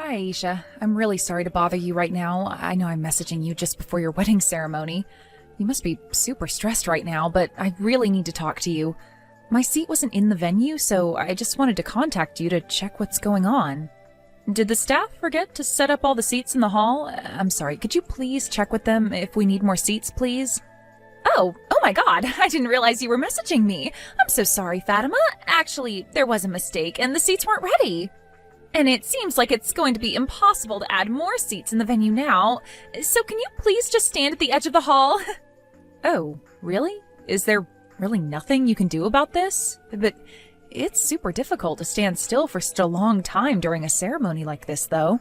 Hi, Aisha. I'm really sorry to bother you right now. I know I'm messaging you just before your wedding ceremony. You must be super stressed right now, but I really need to talk to you. My seat wasn't in the venue, so I just wanted to contact you to check what's going on. Did the staff forget to set up all the seats in the hall? I'm sorry, could you please check with them if we need more seats, please? Oh my god, I didn't realize you were messaging me. I'm so sorry, Fatima. Actually, there was a mistake, and the seats weren't ready. And it seems like it's going to be impossible to add more seats in the venue now, so can you please just stand at the edge of the hall? Oh, really? Is there really nothing you can do about this? But it's super difficult to stand still for such a long time during a ceremony like this, though.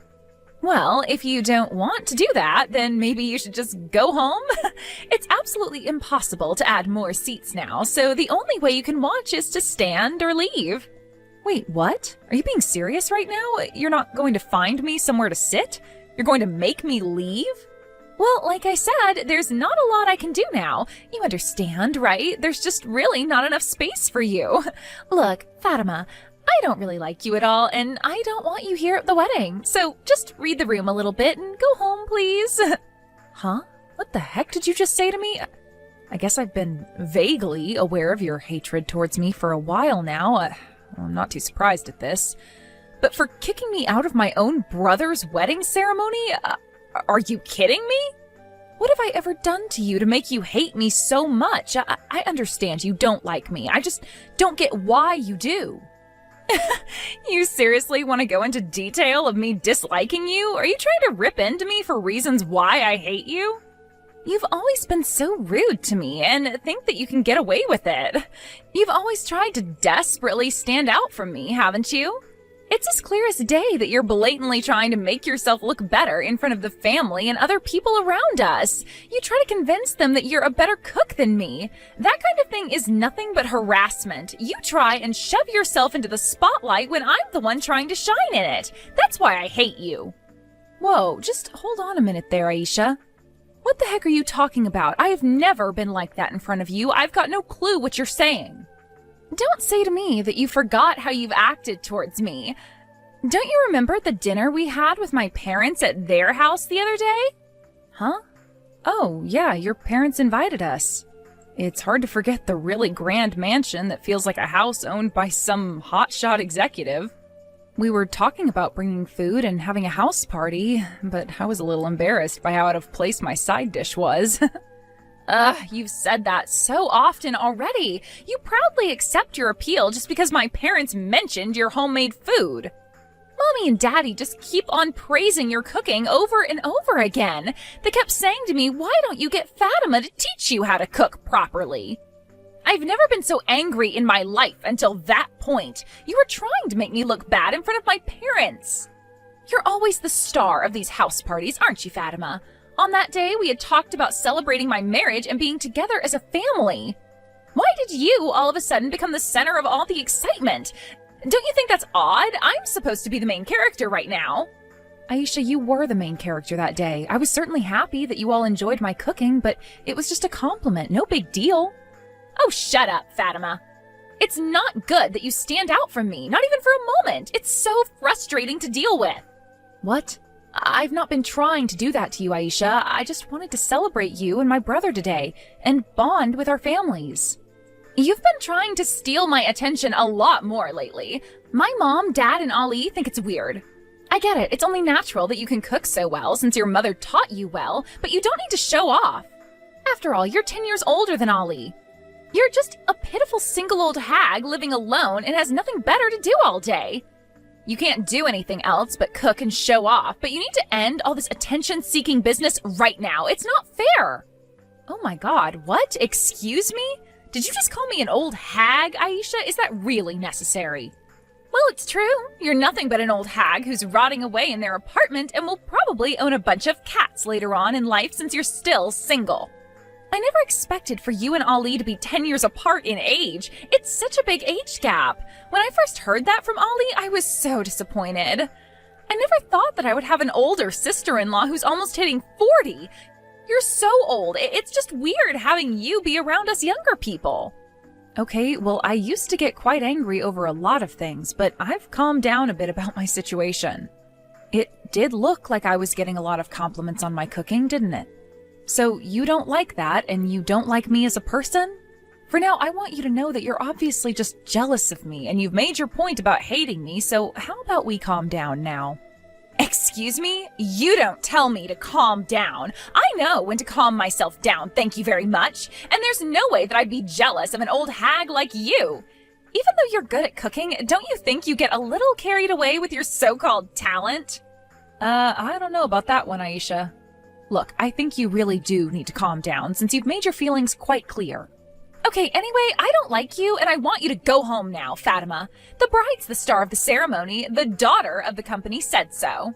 Well, if you don't want to do that, then maybe you should just go home. It's absolutely impossible to add more seats now, so the only way you can watch is to stand or leave. Wait, what? Are you being serious right now? You're not going to find me somewhere to sit? You're going to make me leave? Well, like I said, there's not a lot I can do now. You understand, right? There's just really not enough space for you. Look, Fatima, I don't really like you at all, and I don't want you here at the wedding. So just read the room a little bit and go home, please. Huh? What the heck did you just say to me? I guess I've been vaguely aware of your hatred towards me for a while now. I'm not too surprised at this. But for kicking me out of my own brother's wedding ceremony? Are you kidding me? What have I ever done to you to make you hate me so much? I understand you don't like me. I just don't get why you do. You seriously want to go into detail of me disliking you? Are you trying to rip into me for reasons why I hate you? You've always been so rude to me and think that you can get away with it. You've always tried to desperately stand out from me, haven't you? It's as clear as day that you're blatantly trying to make yourself look better in front of the family and other people around us. You try to convince them that you're a better cook than me. That kind of thing is nothing but harassment. You try and shove yourself into the spotlight when I'm the one trying to shine in it. That's why I hate you. Whoa, just hold on a minute there, Aisha. What the heck are you talking about? I have never been like that in front of you. I've got no clue what you're saying. Don't say to me that you forgot how you've acted towards me. Don't you remember the dinner we had with my parents at their house the other day? Huh? Oh, yeah, your parents invited us. It's hard to forget the really grand mansion that feels like a house owned by some hotshot executive. We were talking about bringing food and having a house party, but I was a little embarrassed by how out of place my side dish was. You've said that so often already. You proudly accept your appeal just because my parents mentioned your homemade food. Mommy and Daddy just keep on praising your cooking over and over again. They kept saying to me, why don't you get Fatima to teach you how to cook properly? I've never been so angry in my life until that point. You were trying to make me look bad in front of my parents. You're always the star of these house parties, aren't you, Fatima? On that day, we had talked about celebrating my marriage and being together as a family. Why did you all of a sudden become the center of all the excitement? Don't you think that's odd? I'm supposed to be the main character right now. Aisha, you were the main character that day. I was certainly happy that you all enjoyed my cooking, but it was just a compliment, no big deal. Oh, shut up, Fatima. It's not good that you stand out from me, not even for a moment. It's so frustrating to deal with. What? I've not been trying to do that to you, Aisha. I just wanted to celebrate you and my brother today and bond with our families. You've been trying to steal my attention a lot more lately. My mom, dad, and Ali think it's weird. I get it. It's only natural that you can cook so well since your mother taught you well, but you don't need to show off. After all, you're 10 years older than Ali. You're just a pitiful single old hag living alone and has nothing better to do all day. You can't do anything else but cook and show off, but you need to end all this attention-seeking business right now. It's not fair. Oh my god, what? Excuse me? Did you just call me an old hag, Aisha? Is that really necessary? Well, it's true. You're nothing but an old hag who's rotting away in their apartment and will probably own a bunch of cats later on in life since you're still single. I never expected for you and Ali to be 10 years apart in age. It's such a big age gap. When I first heard that from Ali, I was so disappointed. I never thought that I would have an older sister-in-law who's almost hitting 40. You're so old. It's just weird having you be around us younger people. Okay, well, I used to get quite angry over a lot of things, but I've calmed down a bit about my situation. It did look like I was getting a lot of compliments on my cooking, didn't it? So you don't like that, and you don't like me as a person? For now, I want you to know that you're obviously just jealous of me, and you've made your point about hating me, so how about we calm down now? Excuse me? You don't tell me to calm down. I know when to calm myself down, thank you very much. And there's no way that I'd be jealous of an old hag like you. Even though you're good at cooking, don't you think you get a little carried away with your so-called talent? I don't know about that one, Aisha. Look, I think you really do need to calm down since you've made your feelings quite clear. Okay, anyway, I don't like you, and I want you to go home now, Fatima. The bride's the star of the ceremony. The daughter of the company said so.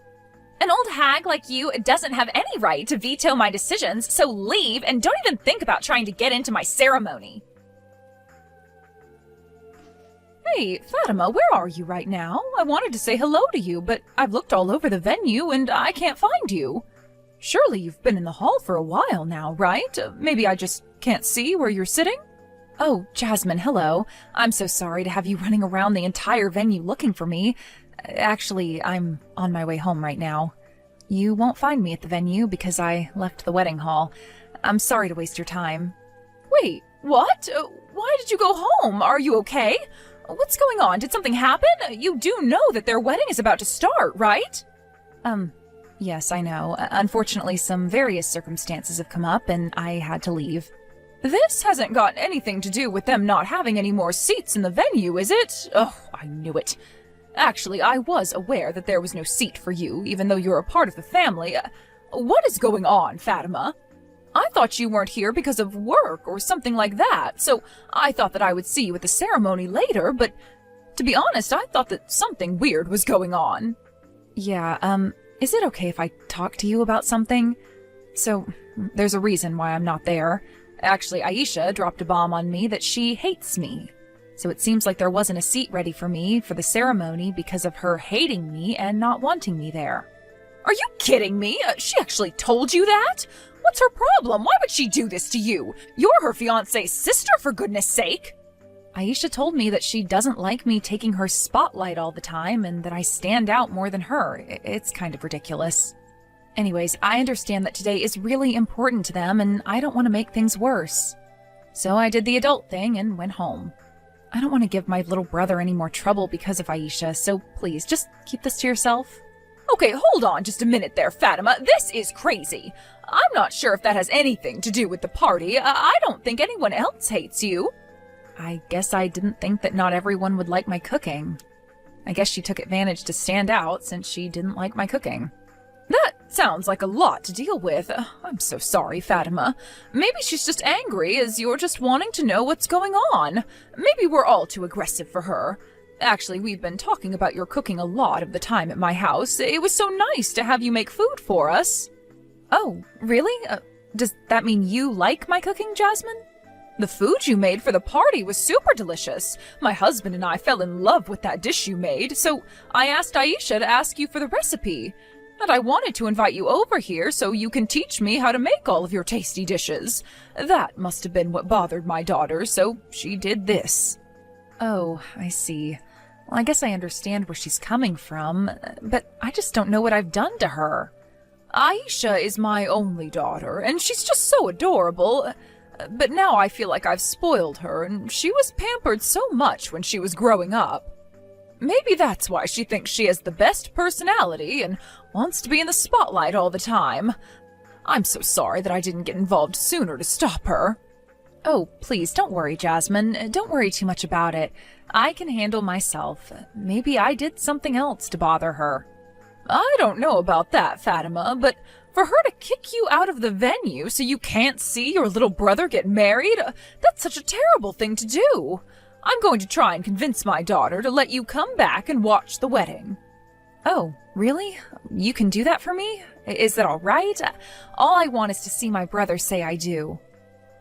An old hag like you doesn't have any right to veto my decisions, so leave and don't even think about trying to get into my ceremony. Hey, Fatima, where are you right now? I wanted to say hello to you, but I've looked all over the venue and I can't find you. Surely you've been in the hall for a while now, right? Maybe I just can't see where you're sitting? Oh, Jasmine, hello. I'm so sorry to have you running around the entire venue looking for me. Actually, I'm on my way home right now. You won't find me at the venue because I left the wedding hall. I'm sorry to waste your time. Wait, what? Why did you go home? Are you okay? What's going on? Did something happen? You do know that their wedding is about to start, right? Yes, I know. Unfortunately, some various circumstances have come up and I had to leave. This hasn't got anything to do with them not having any more seats in the venue, is it? Oh, I knew it. Actually, I was aware that there was no seat for you, even though you're a part of the family. What is going on, Fatima? I thought you weren't here because of work or something like that, so I thought that I would see you at the ceremony later, but to be honest, I thought that something weird was going on. Yeah, is it okay if I talk to you about something? So, there's a reason why I'm not there. Actually, Aisha dropped a bomb on me that she hates me. So it seems like there wasn't a seat ready for me for the ceremony because of her hating me and not wanting me there. Are you kidding me? She actually told you that? What's her problem? Why would she do this to you? You're her fiancé's sister, for goodness sake. Aisha told me that she doesn't like me taking her spotlight all the time and that I stand out more than her. It's kind of ridiculous. Anyways, I understand that today is really important to them and I don't want to make things worse. So I did the adult thing and went home. I don't want to give my little brother any more trouble because of Aisha, so please, just keep this to yourself. Okay, hold on just a minute there, Fatima. This is crazy. I'm not sure if that has anything to do with the party. I don't think anyone else hates you. I guess I didn't think that not everyone would like my cooking. I guess she took advantage to stand out since she didn't like my cooking. That sounds like a lot to deal with. I'm so sorry, Fatima. Maybe she's just angry as you're just wanting to know what's going on. Maybe we're all too aggressive for her. Actually, we've been talking about your cooking a lot of the time at my house. It was so nice to have you make food for us. Oh, really? Does that mean you like my cooking, Jasmine? The food you made for the party was super delicious. My husband and I fell in love with that dish you made, so I asked Aisha to ask you for the recipe. And I wanted to invite you over here so you can teach me how to make all of your tasty dishes. That must have been what bothered my daughter, so she did this. Oh, I see. Well, I guess I understand where she's coming from, but I just don't know what I've done to her. Aisha is my only daughter, and she's just so adorable. But now I feel like I've spoiled her, and she was pampered so much when she was growing up. Maybe that's why she thinks she has the best personality and wants to be in the spotlight all the time. I'm so sorry that I didn't get involved sooner to stop her. Oh, please, don't worry, Jasmine. Don't worry too much about it. I can handle myself. Maybe I did something else to bother her. I don't know about that, Fatima, but for her to kick you out of the venue so you can't see your little brother get married, that's such a terrible thing to do. I'm going to try and convince my daughter to let you come back and watch the wedding. Oh, really? You can do that for me? Is that all right? All I want is to see my brother say I do.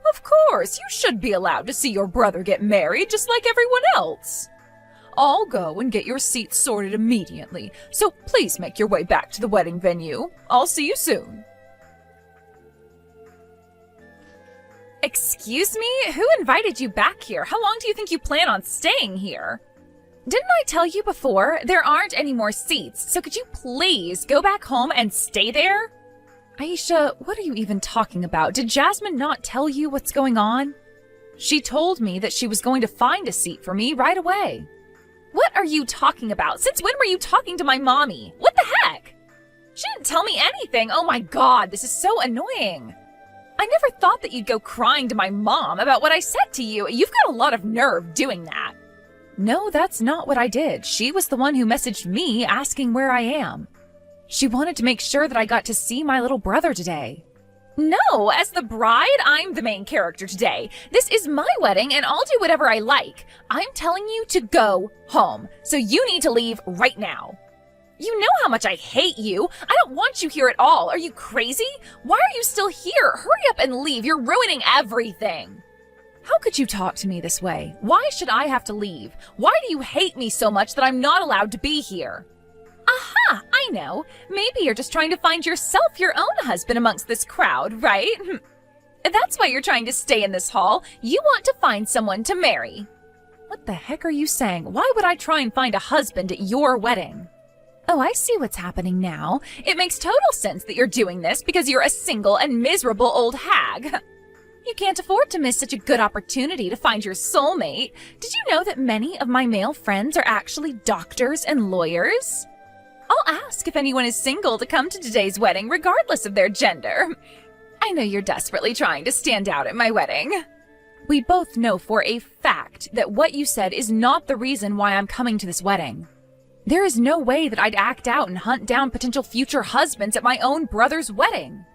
Of course, you should be allowed to see your brother get married just like everyone else. I'll go and get your seats sorted immediately, so please make your way back to the wedding venue. I'll see you soon. Excuse me? Who invited you back here? How long do you think you plan on staying here? Didn't I tell you before? There aren't any more seats, so could you please go back home and stay there? Aisha, what are you even talking about? Did Jasmine not tell you what's going on? She told me that she was going to find a seat for me right away. What are you talking about? Since when were you talking to my mommy? What the heck? She didn't tell me anything. Oh my god, this is so annoying. I never thought that you'd go crying to my mom about what I said to you. You've got a lot of nerve doing that. No, that's not what I did. She was the one who messaged me asking where I am. She wanted to make sure that I got to see my little brother today. No, as the bride, I'm the main character today. This is my wedding and I'll do whatever I like. I'm telling you to go home, so you need to leave right now. You know how much I hate you. I don't want you here at all. Are you crazy? Why are you still here? Hurry up and leave. You're ruining everything. How could you talk to me this way? Why should I have to leave? Why do you hate me so much that I'm not allowed to be here? Aha, I know. Maybe you're just trying to find yourself your own husband amongst this crowd, right? That's why you're trying to stay in this hall. You want to find someone to marry. What the heck are you saying? Why would I try and find a husband at your wedding? Oh, I see what's happening now. It makes total sense that you're doing this because you're a single and miserable old hag. You can't afford to miss such a good opportunity to find your soulmate. Did you know that many of my male friends are actually doctors and lawyers? I'll ask if anyone is single to come to today's wedding, regardless of their gender. I know you're desperately trying to stand out at my wedding. We both know for a fact that what you said is not the reason why I'm coming to this wedding. There is no way that I'd act out and hunt down potential future husbands at my own brother's wedding.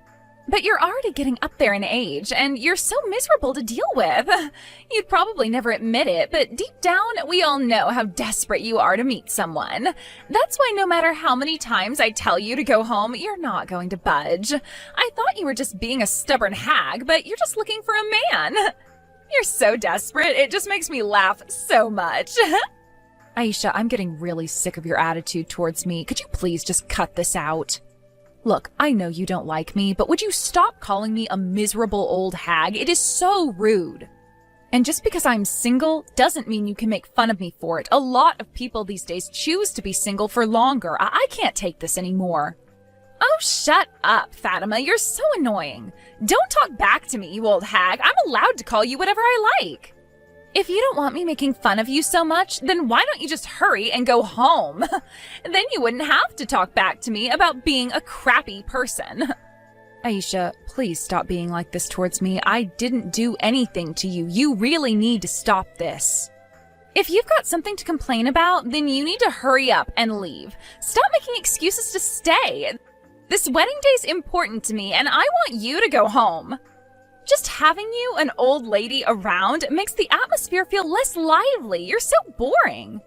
But you're already getting up there in age, and you're so miserable to deal with. You'd probably never admit it, but deep down, we all know how desperate you are to meet someone. That's why no matter how many times I tell you to go home, you're not going to budge. I thought you were just being a stubborn hag, but you're just looking for a man. You're so desperate, it just makes me laugh so much. Aisha, I'm getting really sick of your attitude towards me. Could you please just cut this out? Look, I know you don't like me, but would you stop calling me a miserable old hag? It is so rude. And just because I'm single doesn't mean you can make fun of me for it. A lot of people these days choose to be single for longer. I can't take this anymore. Oh, shut up, Fatima. You're so annoying. Don't talk back to me, you old hag. I'm allowed to call you whatever I like. If you don't want me making fun of you so much, then why don't you just hurry and go home? Then you wouldn't have to talk back to me about being a crappy person. Aisha, please stop being like this towards me. I didn't do anything to you. You really need to stop this. If you've got something to complain about, then you need to hurry up and leave. Stop making excuses to stay. This wedding day's important to me, and I want you to go home. Just having you, an old lady, around makes the atmosphere feel less lively. You're so boring.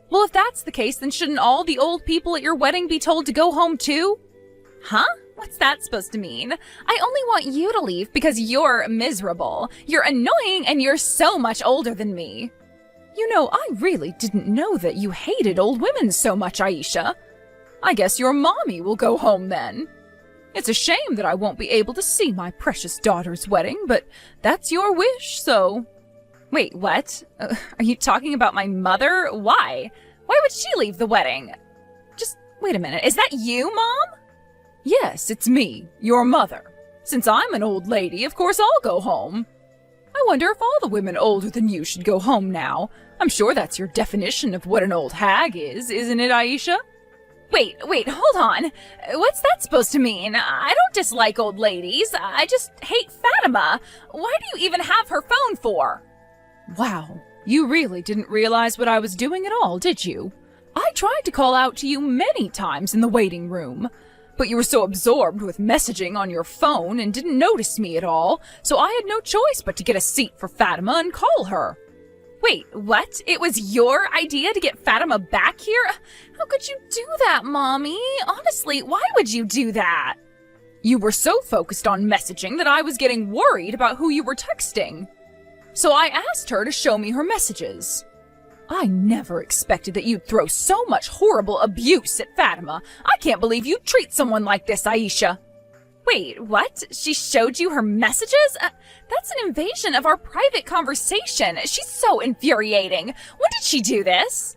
Well, if that's the case, then shouldn't all the old people at your wedding be told to go home too? Huh? What's that supposed to mean? I only want you to leave because you're miserable. You're annoying and you're so much older than me. You know, I really didn't know that you hated old women so much, Aisha. I guess your mommy will go home then. It's a shame that I won't be able to see my precious daughter's wedding, but that's your wish, so... Wait, what? Are you talking about my mother? Why? Why would she leave the wedding? Just wait a minute, is that you, Mom? Yes, it's me, your mother. Since I'm an old lady, of course I'll go home. I wonder if all the women older than you should go home now. I'm sure that's your definition of what an old hag is, isn't it, Aisha? Wait, hold on. What's that supposed to mean? I don't dislike old ladies. I just hate Fatima. Why do you even have her phone for? Wow, you really didn't realize what I was doing at all, did you? I tried to call out to you many times in the waiting room, but you were so absorbed with messaging on your phone and didn't notice me at all, so I had no choice but to get a seat for Fatima and call her. Wait, what? It was your idea to get Fatima back here? How could you do that, Mommy? Honestly, why would you do that? You were so focused on messaging that I was getting worried about who you were texting. So I asked her to show me her messages. I never expected that you'd throw so much horrible abuse at Fatima. I can't believe you'd treat someone like this, Aisha. Wait, what? She showed you her messages? That's an invasion of our private conversation. She's so infuriating. When did she do this?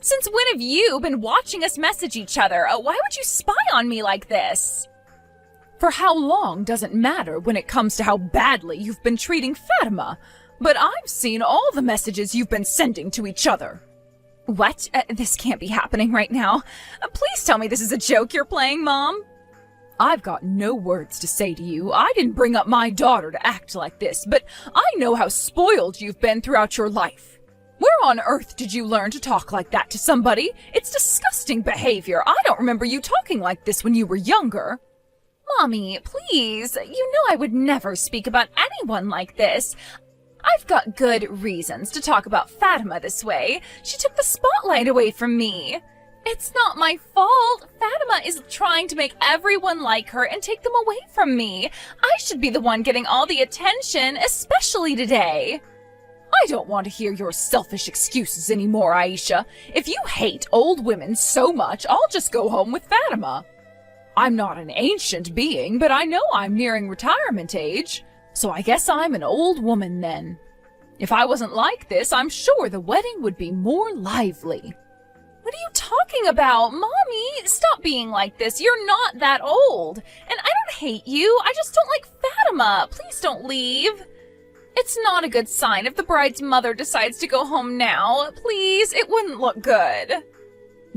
Since when have you been watching us message each other? Why would you spy on me like this? For how long doesn't matter when it comes to how badly you've been treating Fatima, but I've seen all the messages you've been sending to each other. What? This can't be happening right now. Please tell me this is a joke you're playing, Mom. I've got no words to say to you. I didn't bring up my daughter to act like this, but I know how spoiled you've been throughout your life. Where on earth did you learn to talk like that to somebody? It's disgusting behavior. I don't remember you talking like this when you were younger. Mommy, please. You know I would never speak about anyone like this. I've got good reasons to talk about Fatima this way. She took the spotlight away from me. It's not my fault. Fatima is trying to make everyone like her and take them away from me. I should be the one getting all the attention, especially today. I don't want to hear your selfish excuses anymore, Aisha. If you hate old women so much, I'll just go home with Fatima. I'm not an ancient being, but I know I'm nearing retirement age, so I guess I'm an old woman then. If I wasn't like this, I'm sure the wedding would be more lively. What are you talking about? Mommy, stop being like this. You're not that old. And I don't hate you. I just don't like Fatima. Please don't leave. It's not a good sign if the bride's mother decides to go home now. Please, it wouldn't look good.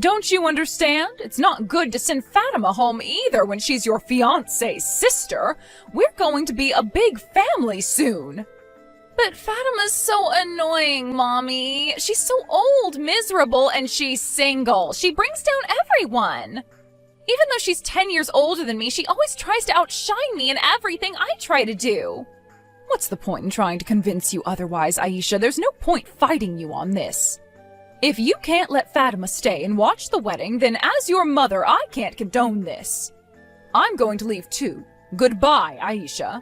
Don't you understand? It's not good to send Fatima home either when she's your fiancé's sister. We're going to be a big family soon. But Fatima's so annoying, Mommy. She's so old, miserable, and she's single. She brings down everyone. Even though she's 10 years older than me, she always tries to outshine me in everything I try to do. What's the point in trying to convince you otherwise, Aisha? There's no point fighting you on this. If you can't let Fatima stay and watch the wedding, then as your mother, I can't condone this. I'm going to leave too. Goodbye, Aisha.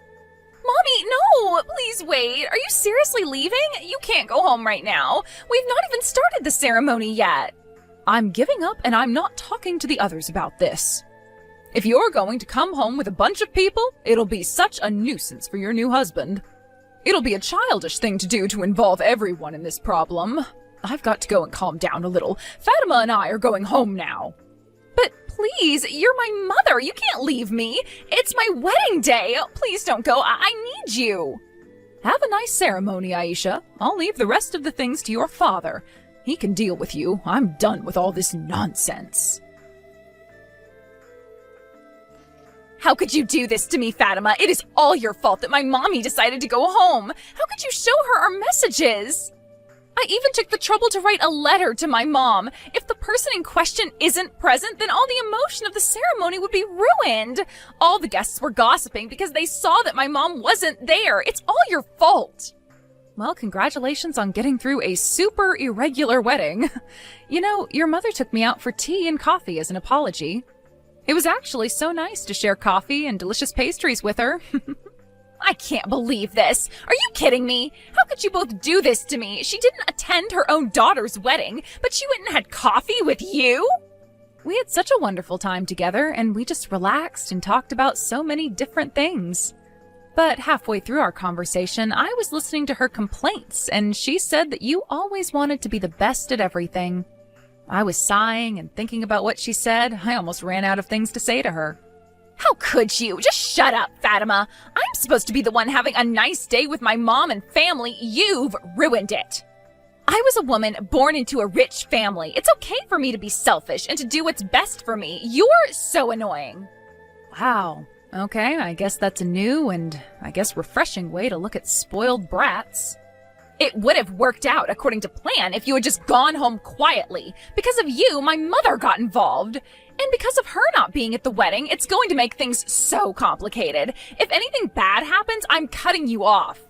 Mommy, no! Please wait. Are you seriously leaving? You can't go home right now. We've not even started the ceremony yet. I'm giving up and I'm not talking to the others about this. If you're going to come home with a bunch of people, it'll be such a nuisance for your new husband. It'll be a childish thing to do to involve everyone in this problem. I've got to go and calm down a little. Fatima and I are going home now. But please, you're my mother. You can't leave me. It's my wedding day. Please don't go. I need you. Have a nice ceremony, Aisha. I'll leave the rest of the things to your father. He can deal with you. I'm done with all this nonsense. How could you do this to me, Fatima? It is all your fault that my mommy decided to go home. How could you show her our messages? I even took the trouble to write a letter to my mom. If the person in question isn't present, then all the emotion of the ceremony would be ruined. All the guests were gossiping because they saw that my mom wasn't there. It's all your fault. Well, congratulations on getting through a super irregular wedding. You know, your mother took me out for tea and coffee as an apology. It was actually so nice to share coffee and delicious pastries with her. I can't believe this. Are you kidding me? How could you both do this to me? She didn't attend her own daughter's wedding, but she went and had coffee with you? We had such a wonderful time together, and we just relaxed and talked about so many different things. But halfway through our conversation, I was listening to her complaints, and she said that you always wanted to be the best at everything. I was sighing and thinking about what she said. I almost ran out of things to say to her. How could you? Just shut up, Fatima. I'm supposed to be the one having a nice day with my mom and family. You've ruined it. I was a woman born into a rich family. It's okay for me to be selfish and to do what's best for me. You're so annoying. Wow. Okay, I guess that's a new and I guess refreshing way to look at spoiled brats. It would have worked out according to plan if you had just gone home quietly. Because of you, my mother got involved. And because of her not being at the wedding, it's going to make things so complicated. If anything bad happens, I'm cutting you off.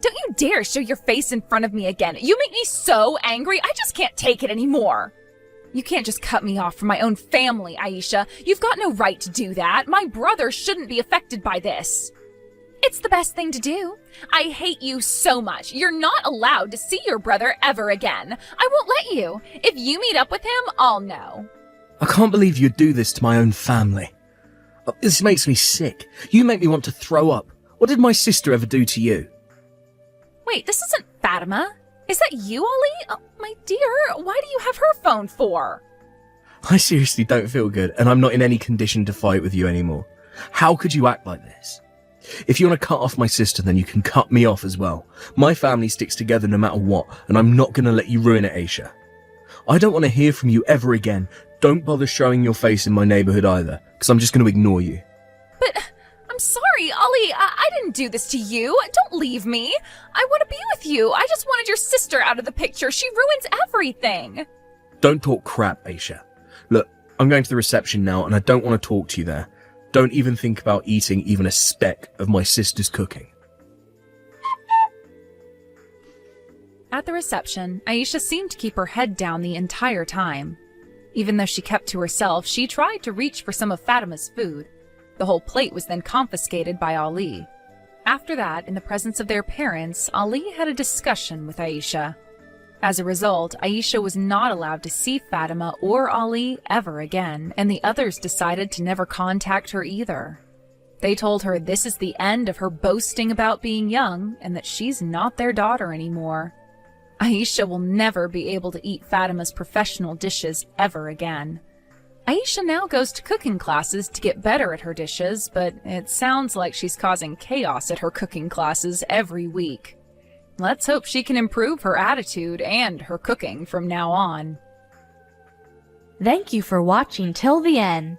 Don't you dare show your face in front of me again. You make me so angry, I just can't take it anymore. You can't just cut me off from my own family, Aisha. You've got no right to do that. My brother shouldn't be affected by this. It's the best thing to do. I hate you so much. You're not allowed to see your brother ever again. I won't let you. If you meet up with him, I'll know. I can't believe you'd do this to my own family. This makes me sick. You make me want to throw up. What did my sister ever do to you? Wait, this isn't Fatima. Is that you, Ollie? Oh, my dear, why do you have her phone for? I seriously don't feel good, and I'm not in any condition to fight with you anymore. How could you act like this? If you want to cut off my sister, then you can cut me off as well. My family sticks together no matter what, and I'm not going to let you ruin it, Aisha. I don't want to hear from you ever again. Don't bother showing your face in my neighborhood either, because I'm just going to ignore you. But I'm sorry, Ollie. I didn't do this to you. Don't leave me. I want to be with you. I just wanted your sister out of the picture. She ruins everything. Don't talk crap, Aisha. Look, I'm going to the reception now, and I don't want to talk to you there. Don't even think about eating even a speck of my sister's cooking. At the reception, Aisha seemed to keep her head down the entire time. Even though she kept to herself, she tried to reach for some of Fatima's food. The whole plate was then confiscated by Ali. After that, in the presence of their parents, Ali had a discussion with Aisha. As a result, Aisha was not allowed to see Fatima or Ali ever again, and the others decided to never contact her either. They told her this is the end of her boasting about being young, and that she's not their daughter anymore. Aisha will never be able to eat Fatima's professional dishes ever again. Aisha now goes to cooking classes to get better at her dishes, but it sounds like she's causing chaos at her cooking classes every week. Let's hope she can improve her attitude and her cooking from now on. Thank you for watching till the end.